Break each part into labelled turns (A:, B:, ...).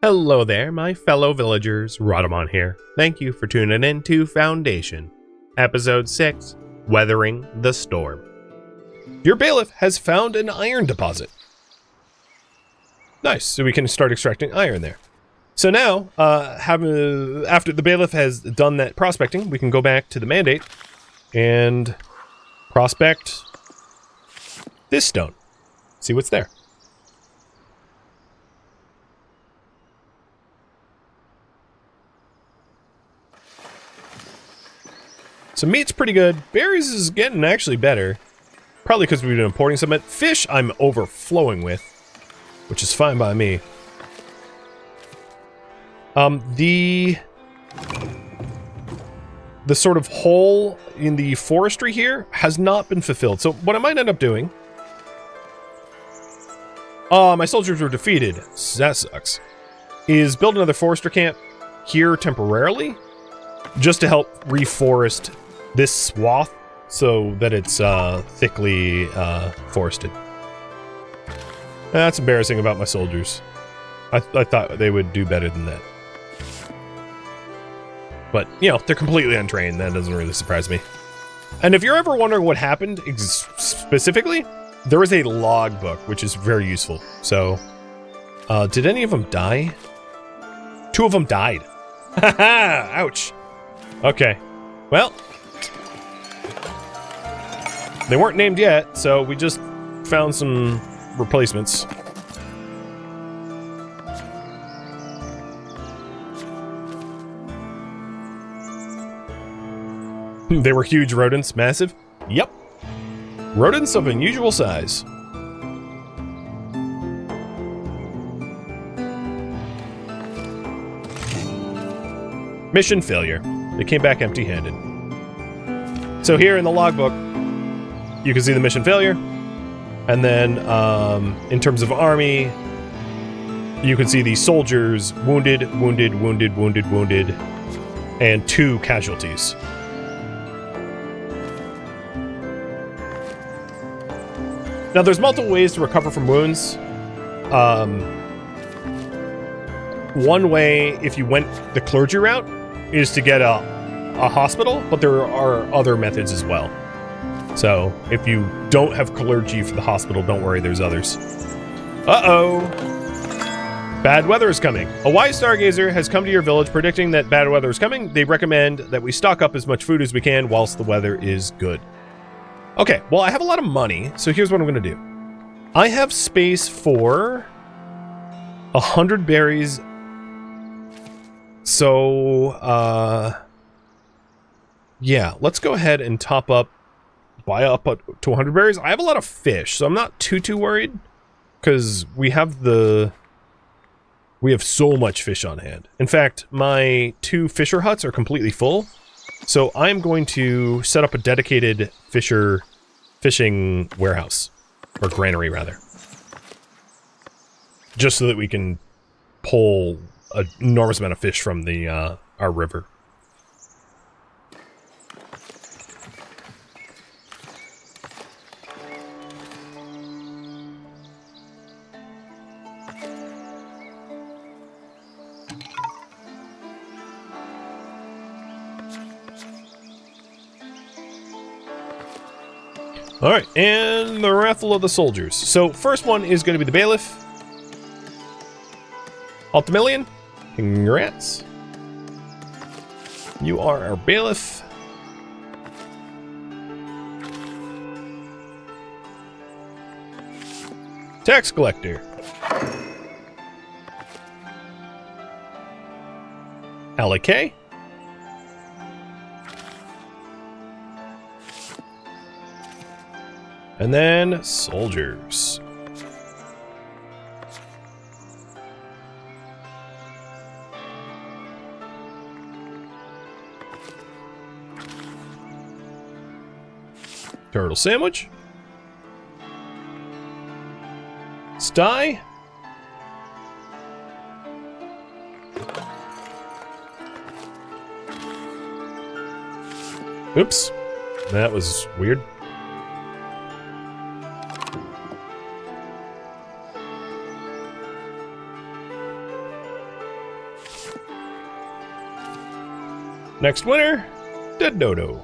A: Hello there, my fellow villagers. Rhadamant here. Thank you for tuning in to Foundation, Episode 6, Weathering the Storm. Your bailiff has found an iron deposit. Nice, so we can start extracting iron there. So now, after the bailiff has done that prospecting, we can go back to the mandate and prospect this stone. See what's there. So meat's pretty good. Berries is getting actually better. Probably because we've been importing some. Fish I'm overflowing with, which is fine by me. The sort of hole in the forestry here has not been fulfilled. So what I might end up doing... my soldiers were defeated. That sucks. Is build another forester camp here temporarily, just to help reforest this swath so that it's thickly forested. That's embarrassing about my soldiers. I thought they would do better than that. But, you know, they're completely untrained. That doesn't really surprise me. And if you're ever wondering what happened specifically, there is a logbook, which is very useful. So, did any of them die? 2 of them died. Haha! Ouch. Okay. Well, they weren't named yet, so we just found some replacements. They were huge rodents, massive? Yep. Rodents of unusual size. Mission failure. They came back empty-handed. So here in the logbook, you can see the mission failure. And then, in terms of army, you can see the soldiers wounded, and 2 casualties. Now, there's multiple ways to recover from wounds. One way, if you went the clergy route, is to get a hospital, but there are other methods as well. So, if you don't have clergy for the hospital, don't worry, there's others. Uh-oh! Bad weather is coming. A wise stargazer has come to your village predicting that bad weather is coming. They recommend that we stock up as much food as we can whilst the weather is good. Okay, well, I have a lot of money, so here's what I'm going to do. I have space for 100 berries. So, yeah, let's go ahead and buy up to 100 berries. I have a lot of fish, so I'm not too worried, because we have so much fish on hand. In fact, my 2 fisher huts are completely full, so I'm going to set up a dedicated fishing warehouse, or granary rather, just so that we can pull an enormous amount of fish from the our river. Alright, and the raffle of the soldiers. So, first one is going to be the bailiff. Altamillion, congrats. You are our bailiff. Tax collector. Alec. And then soldiers. Turtle sandwich. Sty. Oops. That was weird. Next winner, Dead Dodo.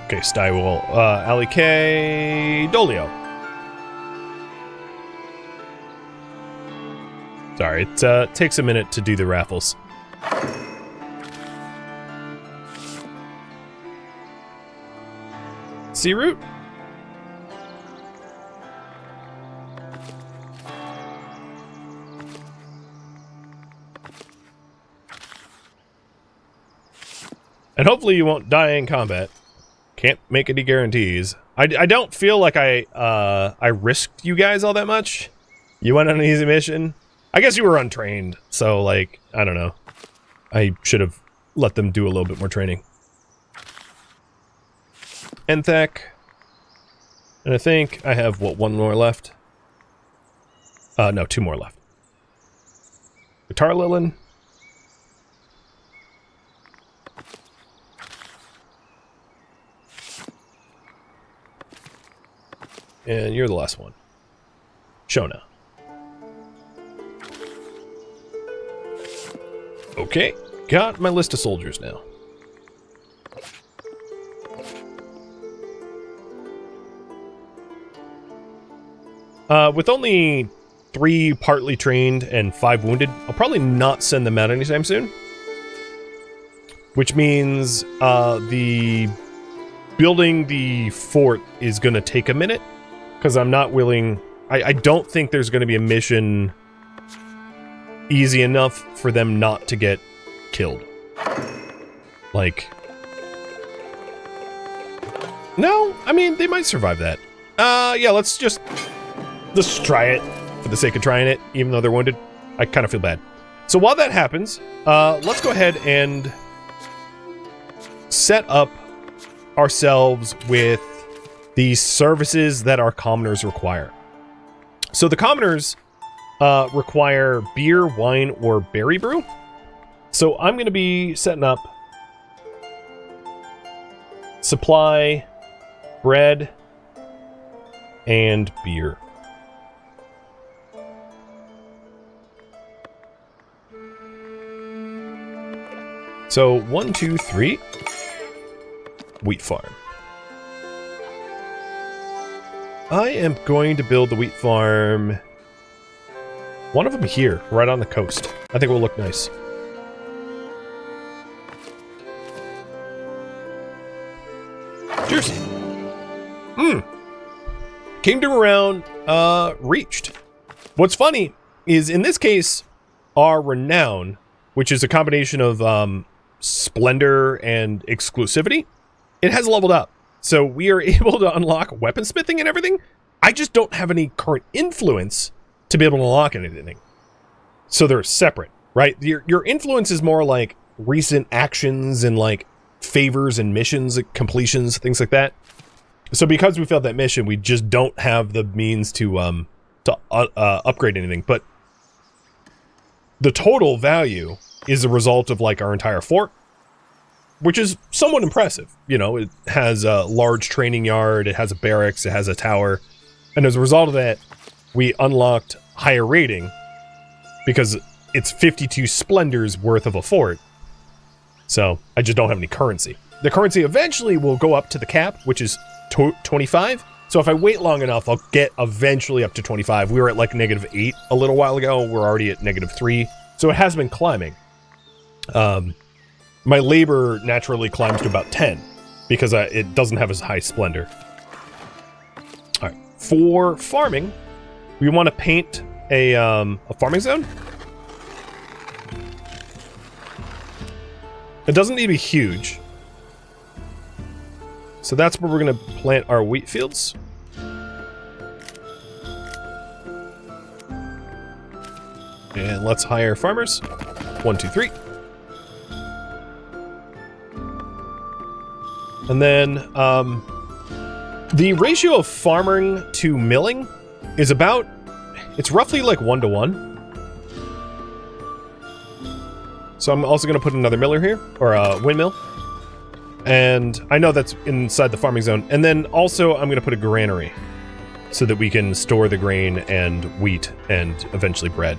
A: Okay, Stywall, Ali K, Dolio. Sorry, it takes a minute to do the raffles. Sea Root? And hopefully you won't die in combat. Can't make any guarantees. I don't feel like I risked you guys all that much. You went on an easy mission. I guess you were untrained, so, like, I don't know. I should have let them do a little bit more training. Enthek. And I think I have, what, one more left? No, two more left. Guitar Lilin. And you're the last one. Shona. Okay, got my list of soldiers now. With only 3 partly trained and 5 wounded, I'll probably not send them out anytime soon. Which means the building the fort is going to take a minute. Because I'm not willing... I don't think there's going to be a mission easy enough for them not to get killed. Like... No, I mean, they might survive that. Yeah, let's just try it for the sake of trying it, even though they're wounded. I kind of feel bad. So while that happens, let's go ahead and set up ourselves with the services that our commoners require. So the commoners require beer, wine, or berry brew. So I'm going to be setting up supply, bread, and beer. So 1, 2, 3. Wheat farm. I am going to build the wheat farm. One of them here, right on the coast. I think it will look nice. Cheers. Kingdom around, reached. What's funny is, in this case, our renown, which is a combination of splendor and exclusivity, it has leveled up. So we are able to unlock weaponsmithing and everything. I just don't have any current influence to be able to unlock anything. So they're separate, right? Your influence is more like recent actions and like favors and missions, completions, things like that. So because we failed that mission, we just don't have the means to upgrade anything. But the total value is a result of like our entire fort, which is somewhat impressive. You know, it has a large training yard, it has a barracks, it has a tower. And as a result of that, we unlocked higher rating because it's 52 splendors worth of a fort. So I just don't have any currency. The currency eventually will go up to the cap, which is 25. So if I wait long enough, I'll get eventually up to 25. We were at like -8 a little while ago. We're already at -3. So it has been climbing. My labor naturally climbs to about 10 because it doesn't have as high splendor. All right, for farming, we want to paint a farming zone. It doesn't need to be huge. So that's where we're going to plant our wheat fields. And let's hire farmers. 1, 2, 3. And then the ratio of farming to milling is about, it's roughly like 1 to 1. So I'm also going to put another miller here, or a windmill. And I know that's inside the farming zone. And then also I'm going to put a granary so that we can store the grain and wheat and eventually bread.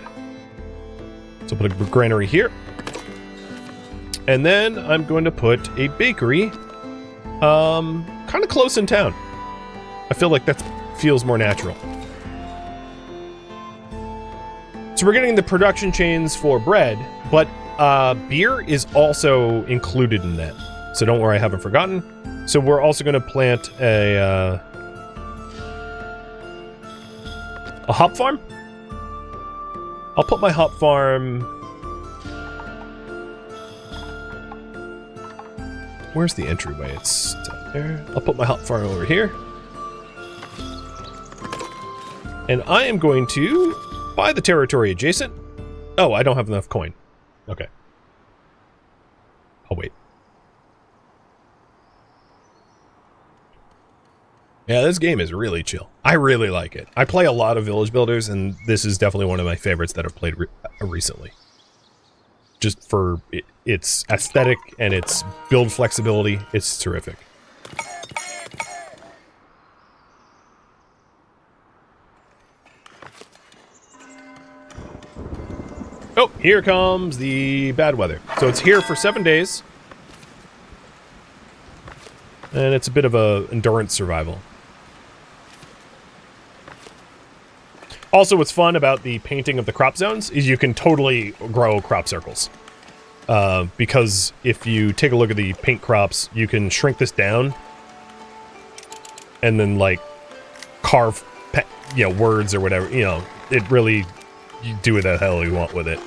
A: So put a granary here. And then I'm going to put a bakery kind of close in town. I feel like that feels more natural. So we're getting the production chains for bread, but beer is also included in that. So don't worry, I haven't forgotten. So we're also going to plant a hop farm. I'll put my hop farm... Where's the entryway? It's down there. I'll put my hop farm over here. And I am going to buy the territory adjacent. Oh, I don't have enough coin. Okay. I'll wait. Yeah, this game is really chill. I really like it. I play a lot of village builders, and this is definitely one of my favorites that I've played recently. Just for its aesthetic and its build flexibility, it's terrific. Oh, here comes the bad weather. So it's here for 7 days. And it's a bit of a endurance survival. Also, what's fun about the painting of the crop zones is you can totally grow crop circles. Because if you take a look at the paint crops, you can shrink this down and then like carve, words or whatever. You know, it really, you do what the hell you want with it.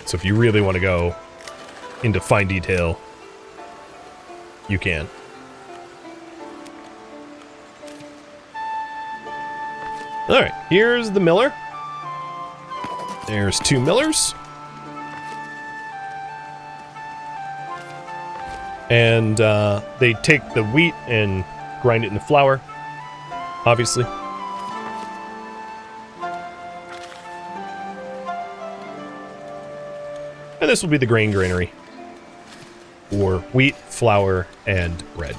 A: So if you really want to go into fine detail, you can. Alright, here's the miller. There's 2 millers. And they take the wheat and grind it into flour, obviously. And this will be the grain granary for wheat, flour, and bread.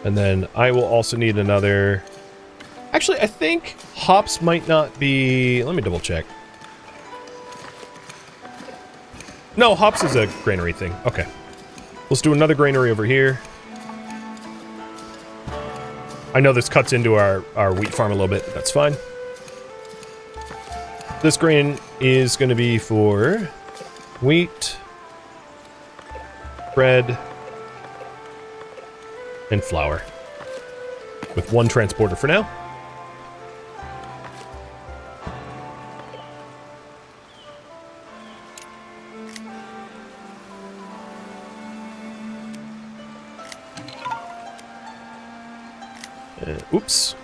A: And then I will also need another... Actually, I think hops might not be... Let me double check. No, hops is a granary thing. Okay. Let's do another granary over here. I know this cuts into our wheat farm a little bit, but that's fine. This grain is going to be for wheat, bread, and flour. With 1 transporter for now. Oops.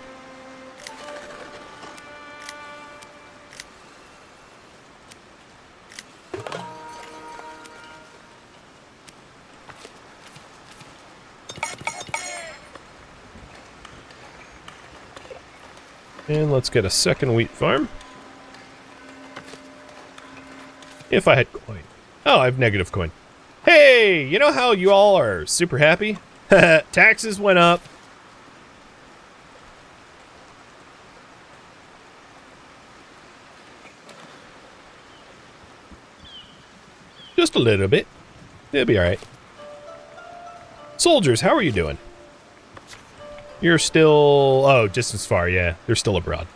A: And let's get a second wheat farm. If I had coin. Oh, I have negative coin. Hey, you know how you all are super happy? Taxes went up. Just a little bit. It'll be alright. Soldiers, how are you doing? You're still... Oh, distance far, yeah. They're still abroad.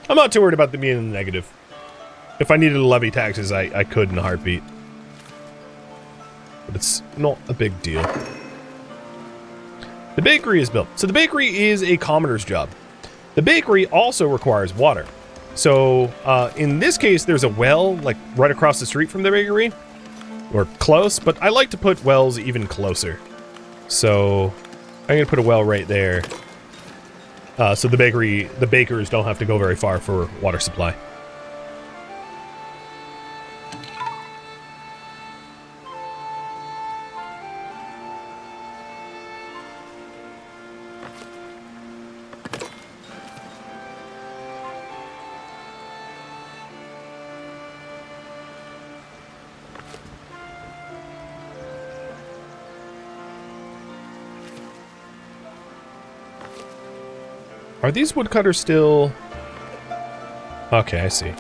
A: I'm not too worried about them being in the negative. If I needed to levy taxes, I could in a heartbeat. But it's not a big deal. The bakery is built. So the bakery is a commoner's job. The bakery also requires water. So, in this case, there's a well, like, right across the street from the bakery. Or close, but I like to put wells even closer. So, I'm gonna put a well right there. So the bakers don't have to go very far for water supply. Are these woodcutters still... Okay, I see.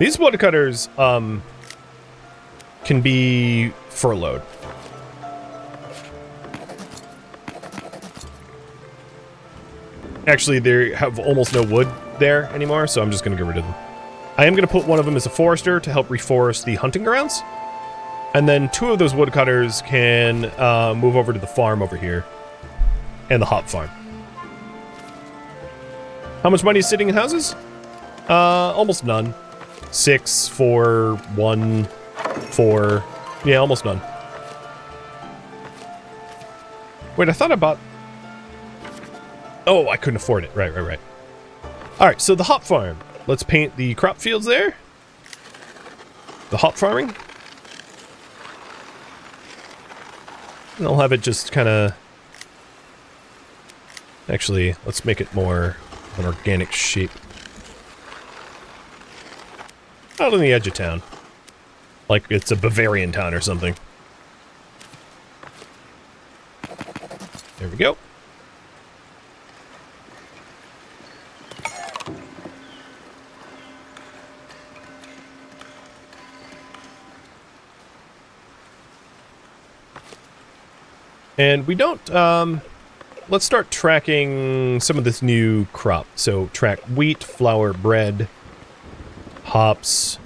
A: These woodcutters, can be furloughed. Actually, they have almost no wood there anymore, so I'm just going to get rid of them. I am going to put one of them as a forester to help reforest the hunting grounds. And then 2 of those woodcutters can move over to the farm over here. And the hop farm. How much money is sitting in houses? Almost none. 6, 4, 1, 4. Yeah, almost none. Wait, I thought I bought... Oh, I couldn't afford it. Right. Alright, so the hop farm. Let's paint the crop fields there. The hop farming. And I'll have it just kind of... Actually, let's make it more of an organic shape. Out on the edge of town. Like it's a Bavarian town or something. There we go. And we don't, let's start tracking some of this new crop. So track wheat, flour, bread, hops.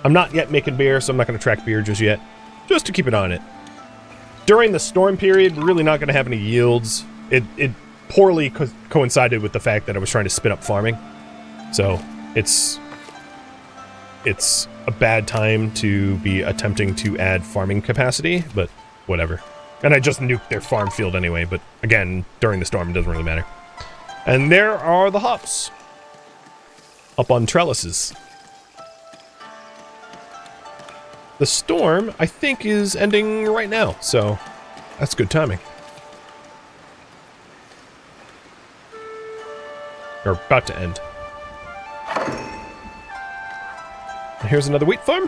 A: I'm not yet making beer, so I'm not going to track beer just yet. Just to keep it on it. During the storm period, we're really not going to have any yields. It poorly coincided with the fact that I was trying to spin up farming. So it's a bad time to be attempting to add farming capacity, but whatever. And I just nuked their farm field anyway, but again, during the storm, it doesn't really matter. And there are the hops. Up on trellises. The storm, I think, is ending right now, so that's good timing. Or about to end. And here's another wheat farm.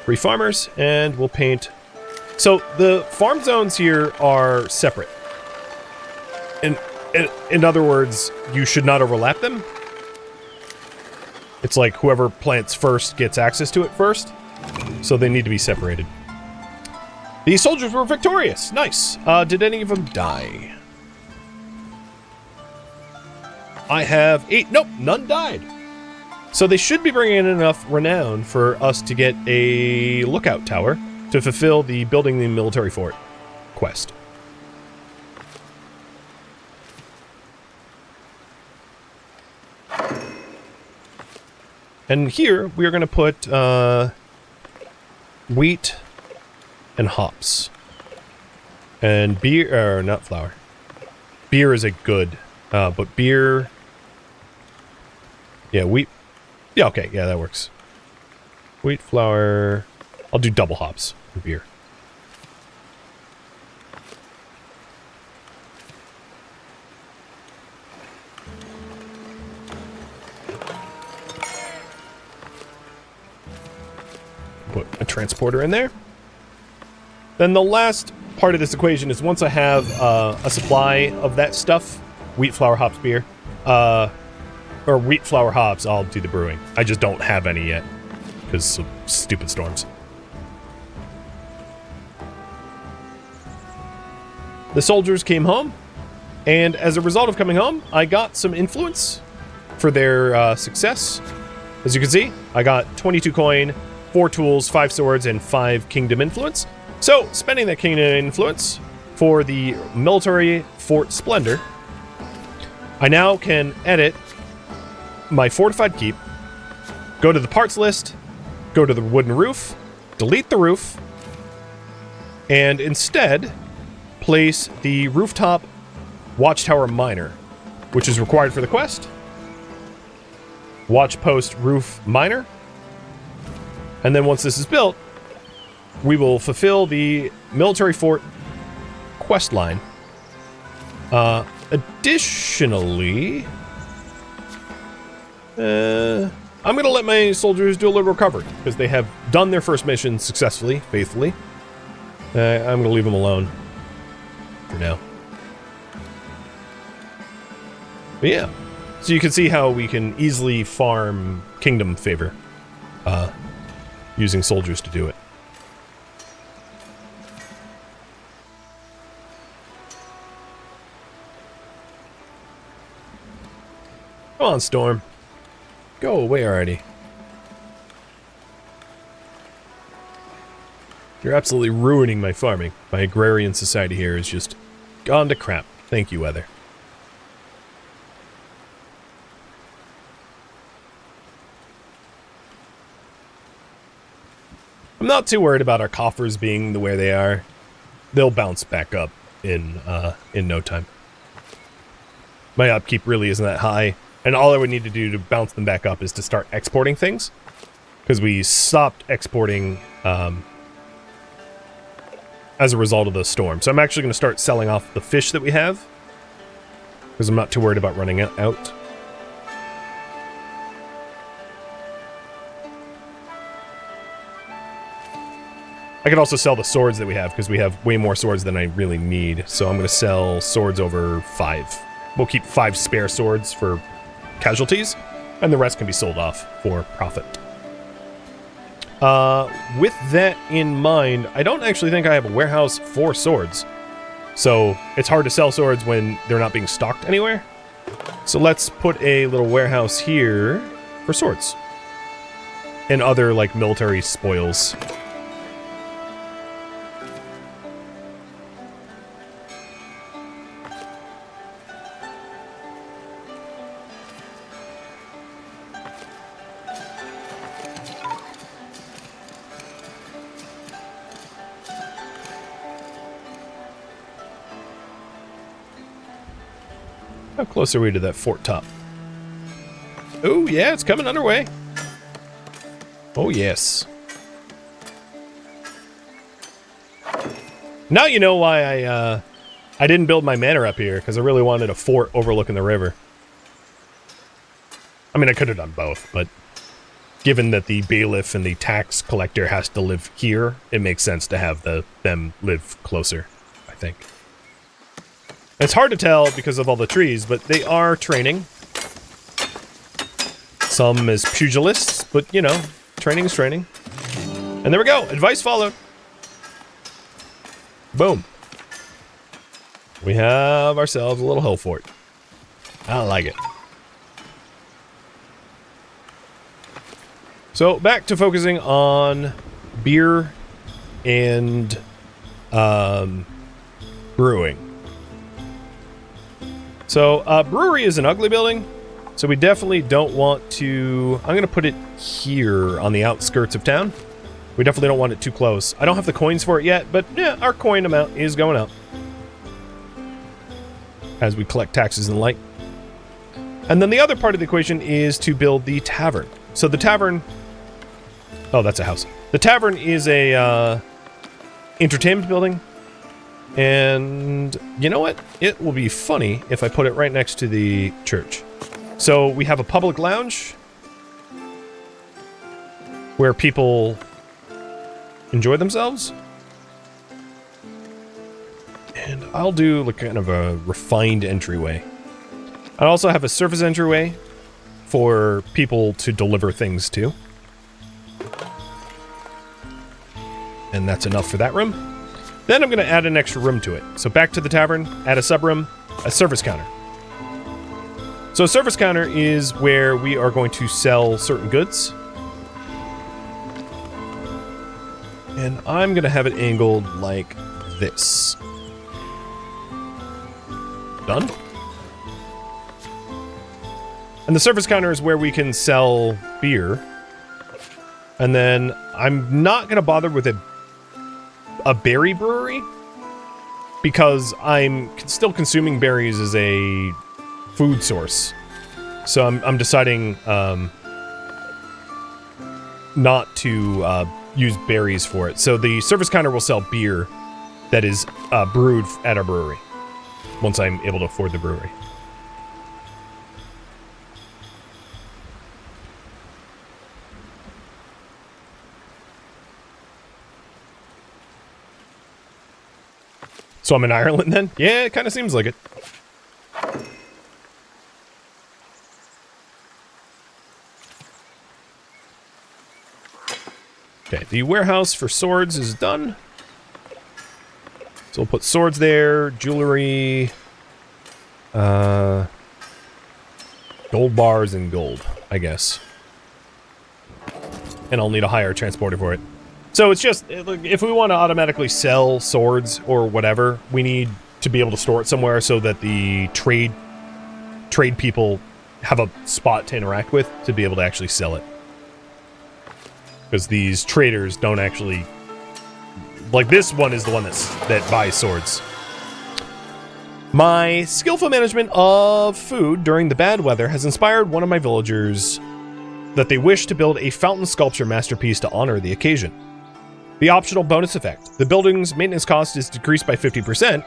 A: 3 farmers, and we'll paint... So, the farm zones here are separate. In other words, you should not overlap them. It's like whoever plants first gets access to it first. So they need to be separated. These soldiers were victorious. Nice. Did any of them die? I have 8. Nope, none died. So they should be bringing in enough renown for us to get a lookout tower to fulfill the building the military fort quest. And here we are going to put wheat and hops and beer, or not flour. Beer is a good, but beer. Yeah, wheat. Yeah, okay, yeah, that works. Wheat, flour. I'll do double hops for beer. Put a transporter in there. Then the last part of this equation is once I have a supply of that stuff, wheat, flour, hops, beer, or wheat, flour, hops, I'll do the brewing. I just don't have any yet because of stupid storms. The soldiers came home, and as a result of coming home, I got some influence for their success. As you can see, I got 22 coin, 4 tools, 5 swords, and 5 kingdom influence. So, spending that kingdom influence for the military fort splendor, I now can edit my fortified keep, go to the parts list, go to the wooden roof, delete the roof, and instead place the rooftop watchtower miner, which is required for the quest. Watch post roof miner. And then once this is built, we will fulfill the military fort quest line. Additionally, I'm going to let my soldiers do a little recovery because they have done their first mission successfully, faithfully. I'm going to leave them alone for now. But yeah, so you can see how we can easily farm kingdom favor using soldiers to do it. Come on, Storm. Go away already. You're absolutely ruining my farming. My agrarian society here is just gone to crap. Thank you, Weather. I'm not too worried about our coffers being the way they are. They'll bounce back up in no time. My upkeep really isn't that high. And all I would need to do to bounce them back up is to start exporting things. Because we stopped exporting as a result of the storm. So I'm actually going to start selling off the fish that we have. Because I'm not too worried about running out. I could also sell the swords that we have, because we have way more swords than I really need. So I'm going to sell swords over 5. We'll keep 5 spare swords for casualties, and the rest can be sold off for profit. With that in mind, I don't actually think I have a warehouse for swords. So it's hard to sell swords when they're not being stocked anywhere. So let's put a little warehouse here for swords. And other, like, military spoils. How close are we to that fort top? Oh, yeah, it's coming underway. Oh, yes. Now you know why I didn't build my manor up here, because I really wanted a fort overlooking the river. I mean, I could have done both, but given that the bailiff and the tax collector has to live here, it makes sense to have them live closer, I think. It's hard to tell because of all the trees, but they are training. Some as pugilists, but, you know, training is training. And there we go. Advice followed. Boom. We have ourselves a little hill fort. I like it. So, back to focusing on beer and brewing. So, brewery is an ugly building, so we definitely don't want to... I'm going to put it here on the outskirts of town. We definitely don't want it too close. I don't have the coins for it yet, but yeah, our coin amount is going up as we collect taxes and the like. And then the other part of the equation is to build the tavern. So the tavern... Oh, that's a house. The tavern is a entertainment building. And you know what? It will be funny if I put it right next to the church. So we have a public lounge where people enjoy themselves. And I'll do like kind of a refined entryway. I also have a surface entryway for people to deliver things to. And that's enough for that room. Then I'm going to add an extra room to it. So back to the tavern, add a sub-room, a service counter. So a service counter is where we are going to sell certain goods. And I'm going to have it angled like this. Done. And the service counter is where we can sell beer. And then I'm not going to bother with a berry brewery, because I'm still consuming berries as a food source. So I'm deciding not to use berries for it. So the service counter will sell beer that is brewed at our brewery once I'm able to afford the brewery. So I'm in Ireland then? Yeah, it kind of seems like it. Okay, the warehouse for swords is done. So we'll put swords there, jewelry, gold bars and gold, I guess. And I'll need a higher transporter for it. So it's just, if we want to automatically sell swords or whatever, we need to be able to store it somewhere so that the trade people have a spot to interact with to be able to actually sell it. Because these traders don't actually... Like, this one is the one that buys swords. My skillful management of food during the bad weather has inspired one of my villagers that they wish to build a fountain sculpture masterpiece to honor the occasion. The optional bonus effect. The building's maintenance cost is decreased by 50%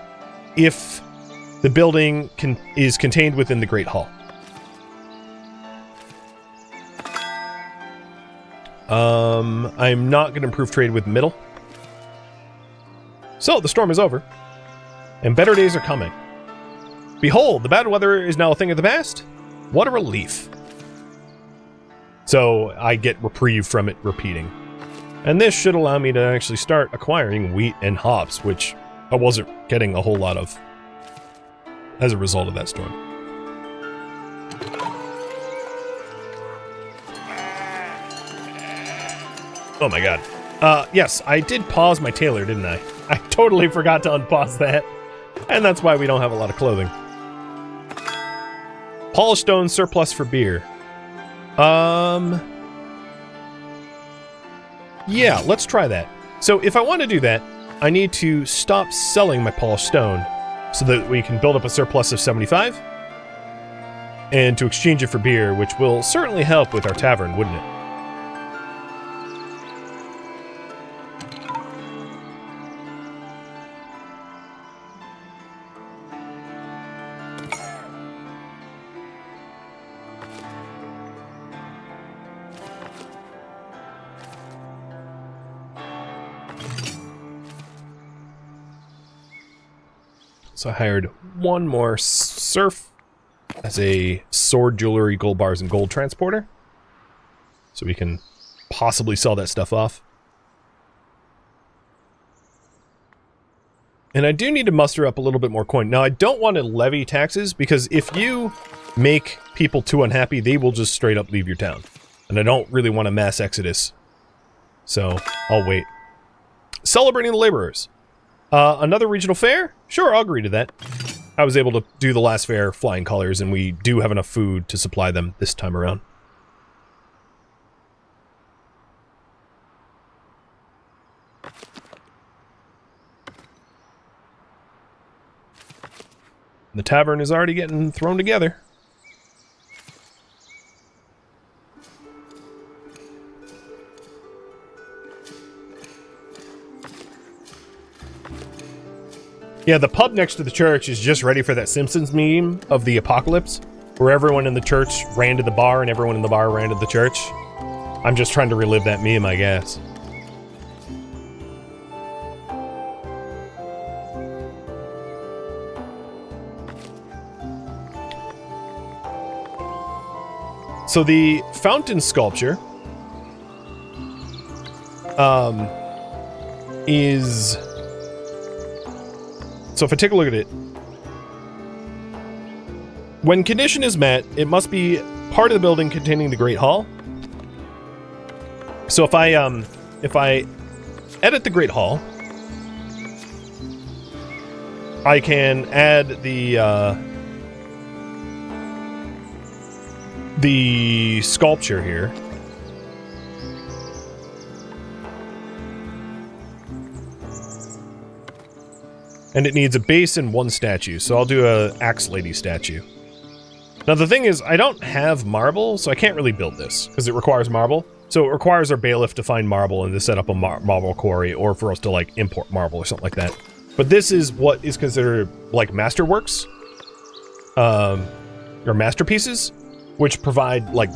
A: if the building is contained within the Great Hall. I'm not going to improve trade with middle. So, the storm is over, and better days are coming. Behold, the bad weather is now a thing of the past. What a relief. So, I get reprieve from it repeating. And this should allow me to actually start acquiring wheat and hops, which I wasn't getting a whole lot of as a result of that storm. Oh my god. Yes, I did pause my tailor, didn't I? I totally forgot to unpause that. And that's why we don't have a lot of clothing. Polished stone surplus for beer. Yeah, let's try that. So if I want to do that, I need to stop selling my polished stone so that we can build up a surplus of 75. And to exchange it for beer, which will certainly help with our tavern, wouldn't it? So I hired one more serf as a sword, jewelry, gold bars, and gold transporter. So we can possibly sell that stuff off. And I do need to muster up a little bit more coin. Now, I don't want to levy taxes, because if you make people too unhappy, they will just straight up leave your town. And I don't really want a mass exodus. So, I'll wait. Celebrating the laborers. Another regional fair? Sure, I'll agree to that. I was able to do the last fair flying colors, and we do have enough food to supply them this time around. The tavern is already getting thrown together. Yeah, the pub next to the church is just ready for that Simpsons meme of the apocalypse, where everyone in the church ran to the bar and everyone in the bar ran to the church. I'm just trying to relive that meme, I guess. So the fountain sculpture is... So if I take a look at it, when condition is met, it must be part of the building containing the Great Hall. So if I edit the Great Hall, I can add the sculpture here. And it needs a base and one statue, so I'll do a Axe Lady statue. Now the thing is, I don't have marble, so I can't really build this, because it requires marble. So it requires our bailiff to find marble and to set up a marble quarry, or for us to, like, import marble or something like that. But this is what is considered, like, masterworks. Or masterpieces, which provide, like,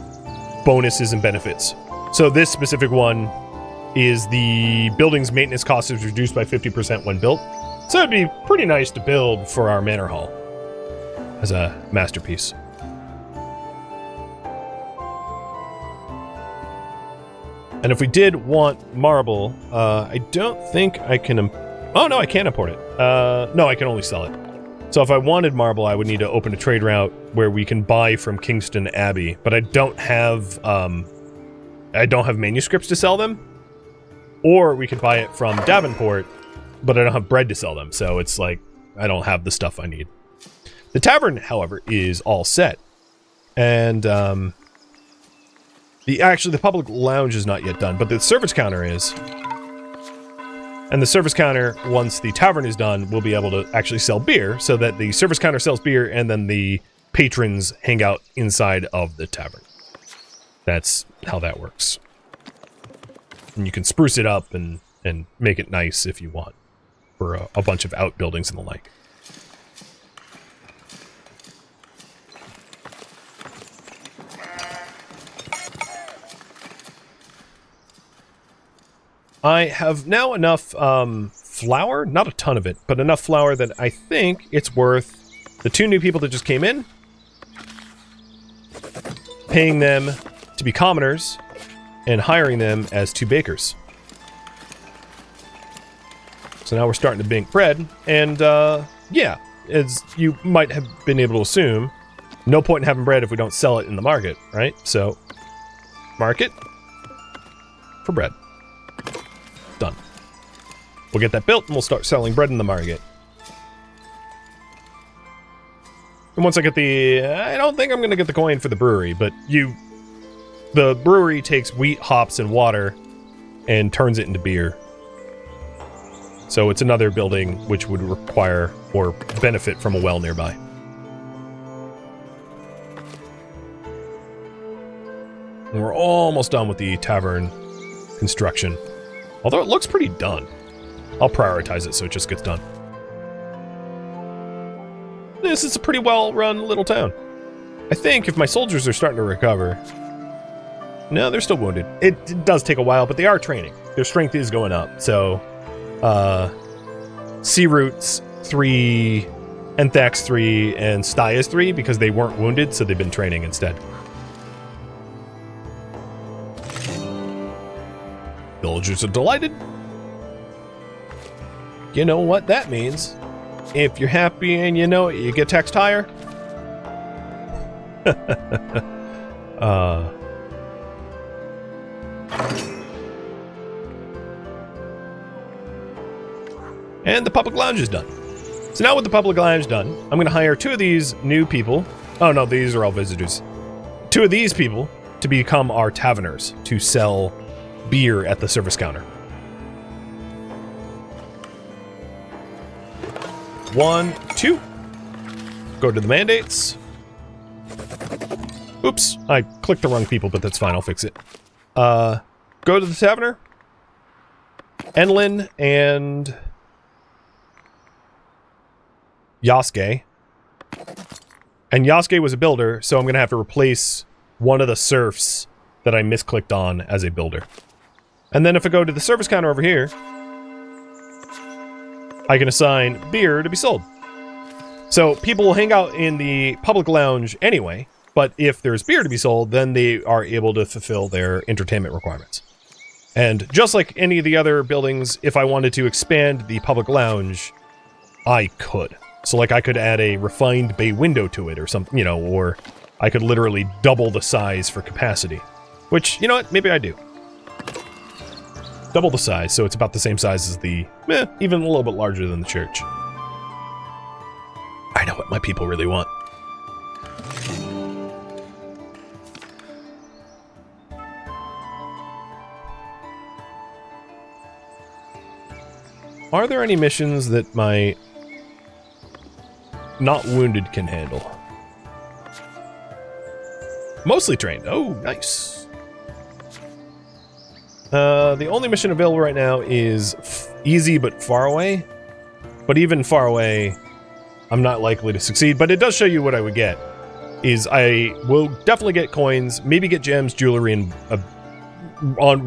A: bonuses and benefits. So this specific one is the building's maintenance cost is reduced by 50% when built. So it'd be pretty nice to build for our manor hall as a masterpiece. And if we did want marble, I don't think I can... Oh, no, I can import it. No, I can only sell it. So if I wanted marble, I would need to open a trade route where we can buy from Kingston Abbey. But I don't have manuscripts to sell them. Or we could buy it from Davenport, but I don't have bread to sell them. So it's like, I don't have the stuff I need. The tavern, however, is all set. And the public lounge is not yet done, but the service counter is. And the service counter, once the tavern is done, will be able to actually sell beer, so that the service counter sells beer and then the patrons hang out inside of the tavern. That's how that works. And you can spruce it up and make it nice if you want for a bunch of outbuildings and the like. I have now enough flour, not a ton of it, but enough flour that I think it's worth the 2 new people that just came in, paying them to be commoners, and hiring them as 2 bakers. So now we're starting to bake bread, and yeah, as you might have been able to assume, no point in having bread if we don't sell it in the market, right? So, market for bread. Done. We'll get that built and we'll start selling bread in the market. And once I get I don't think I'm going to get the coin for the brewery, but the brewery takes wheat, hops, and water and turns it into beer. So it's another building which would require or benefit from a well nearby. And we're almost done with the tavern construction. Although it looks pretty done. I'll prioritize it so it just gets done. This is a pretty well-run little town. I think if my soldiers are starting to recover... No, they're still wounded. It does take a while, but they are training. Their strength is going up. So, Sea Roots 3, Enthax 3, and Styas 3 because they weren't wounded, so they've been training instead. Villagers are delighted. You know what that means. If you're happy and you know it, you get taxed higher. And the public lounge is done. So now with the public lounge done, I'm going to hire 2 of these new people. Oh no, these are all visitors. 2 of these people to become our taverners, to sell beer at the service counter. 1, 2. Go to the mandates. Oops, I clicked the wrong people, but that's fine, I'll fix it. Go to the taverner. Enlin and Yasuke. And Yasuke was a builder, so I'm going to have to replace one of the serfs that I misclicked on as a builder. And then if I go to the service counter over here, I can assign beer to be sold. So people will hang out in the public lounge anyway, but if there's beer to be sold, then they are able to fulfill their entertainment requirements. And just like any of the other buildings, if I wanted to expand the public lounge, I could. So like I could add a refined bay window to it or something, you know, or I could literally double the size for capacity. Which, you know what, maybe I do. Double the size, so it's about the same size as the, even a little bit larger than the church. I know what my people really want. Are there any missions that my not wounded can handle? Mostly trained. Oh, nice. The only mission available right now is easy but far away. But even far away, I'm not likely to succeed. But it does show you what I would get. Is I will definitely get coins, maybe get gems, jewelry, and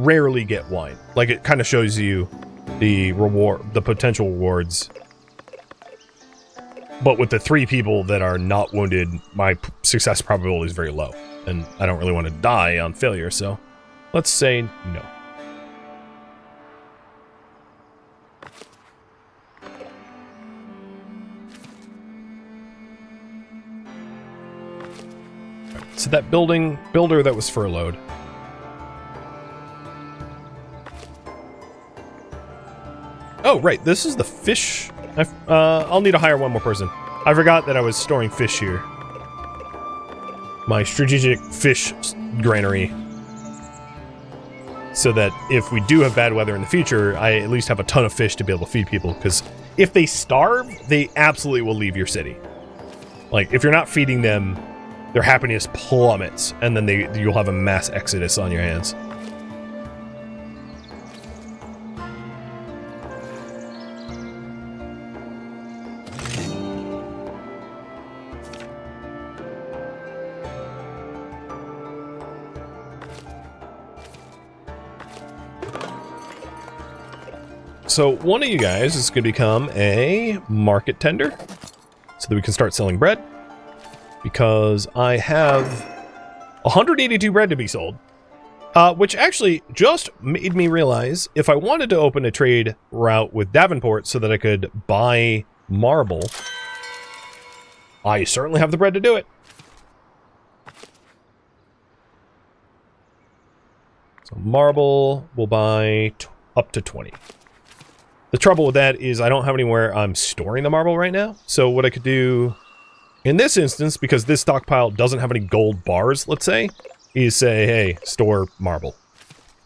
A: rarely get wine. Like it kind of shows you the reward, the potential rewards. But with the 3 people that are not wounded, my success probability is very low. And I don't really want to die on failure, so let's say no. to that builder that was furloughed. Oh, right. This is the fish. I'll need to hire one more person. I forgot that I was storing fish here. My strategic fish granary. So that if we do have bad weather in the future, I at least have a ton of fish to be able to feed people. Because if they starve, they absolutely will leave your city. Like, if you're not feeding them, their happiness plummets. And then you'll have a mass exodus on your hands. So one of you guys is going to become a market tender so that we can start selling bread, because I have 182 bread to be sold, which actually just made me realize if I wanted to open a trade route with Davenport so that I could buy marble, I certainly have the bread to do it. So marble will buy up to 20. The trouble with that is I don't have anywhere I'm storing the marble right now. So what I could do in this instance, because this stockpile doesn't have any gold bars, let's say, is say, hey, store marble.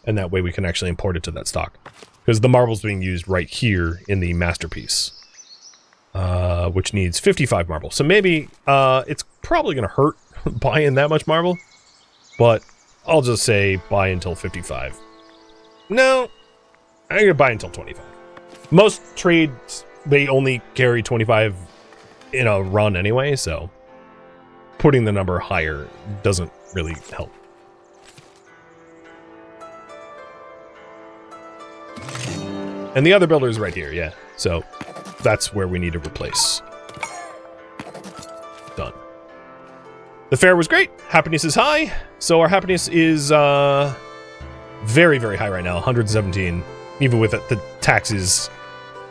A: And that way we can actually import it to that stock. Because the marble's being used right here in the masterpiece. Which needs 55 marble. So maybe it's probably going to hurt buying that much marble. But I'll just say buy until 55. No, I'm going to buy until 25. Most trades, they only carry 25 in a run anyway, so putting the number higher doesn't really help. And the other builder is right here, yeah. So that's where we need to replace. Done. The fair was great. Happiness is high. So our happiness is very, very high right now, 117. Even with the taxes.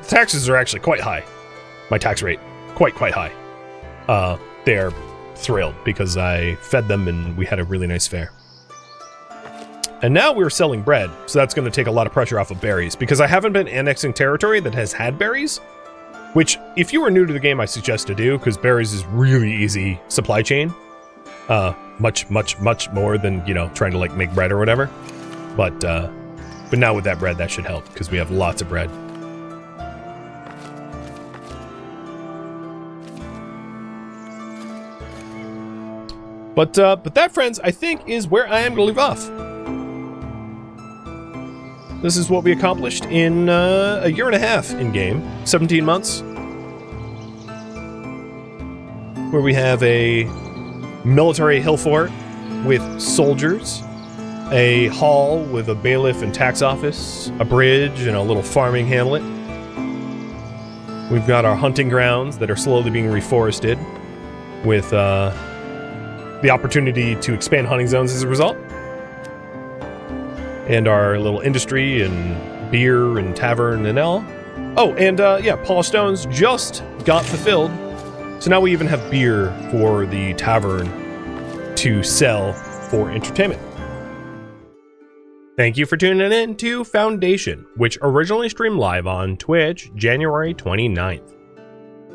A: The taxes are actually quite high. My tax rate, quite high. They're thrilled because I fed them and we had a really nice fair. And now we're selling bread, so that's going to take a lot of pressure off of berries, because I haven't been annexing territory that has had berries, which, if you are new to the game, I suggest to do, because berries is really easy supply chain. Much more than, you know, trying to, like, make bread or whatever. But now with that bread, that should help, because we have lots of bread. But that, friends, I think is where I am going to leave off. This is what we accomplished in a year and a half in-game. 17 months. Where we have a military hill fort with soldiers, a hall with a bailiff and tax office, a bridge, and a little farming hamlet. We've got our hunting grounds that are slowly being reforested with the opportunity to expand hunting zones as a result. And our little industry and beer and tavern and all. Oh, and yeah, Polished Stones just got fulfilled. So now we even have beer for the tavern to sell for entertainment. Thank you for tuning in to Foundation, which originally streamed live on Twitch January 29th.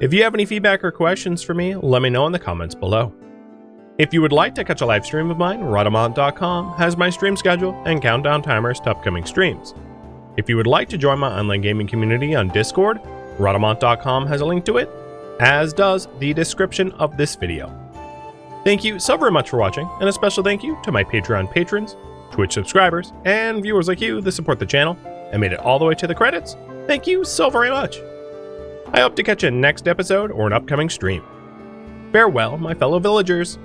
A: If you have any feedback or questions for me, let me know in the comments below. If you would like to catch a live stream of mine, Rhadamant.com has my stream schedule and countdown timers to upcoming streams. If you would like to join my online gaming community on Discord, Rhadamant.com has a link to it, as does the description of this video. Thank you so very much for watching, and a special thank you to my Patreon patrons, Twitch subscribers, and viewers like you that support the channel and made it all the way to the credits. Thank you so very much. I hope to catch you next episode or an upcoming stream. Farewell, my fellow villagers.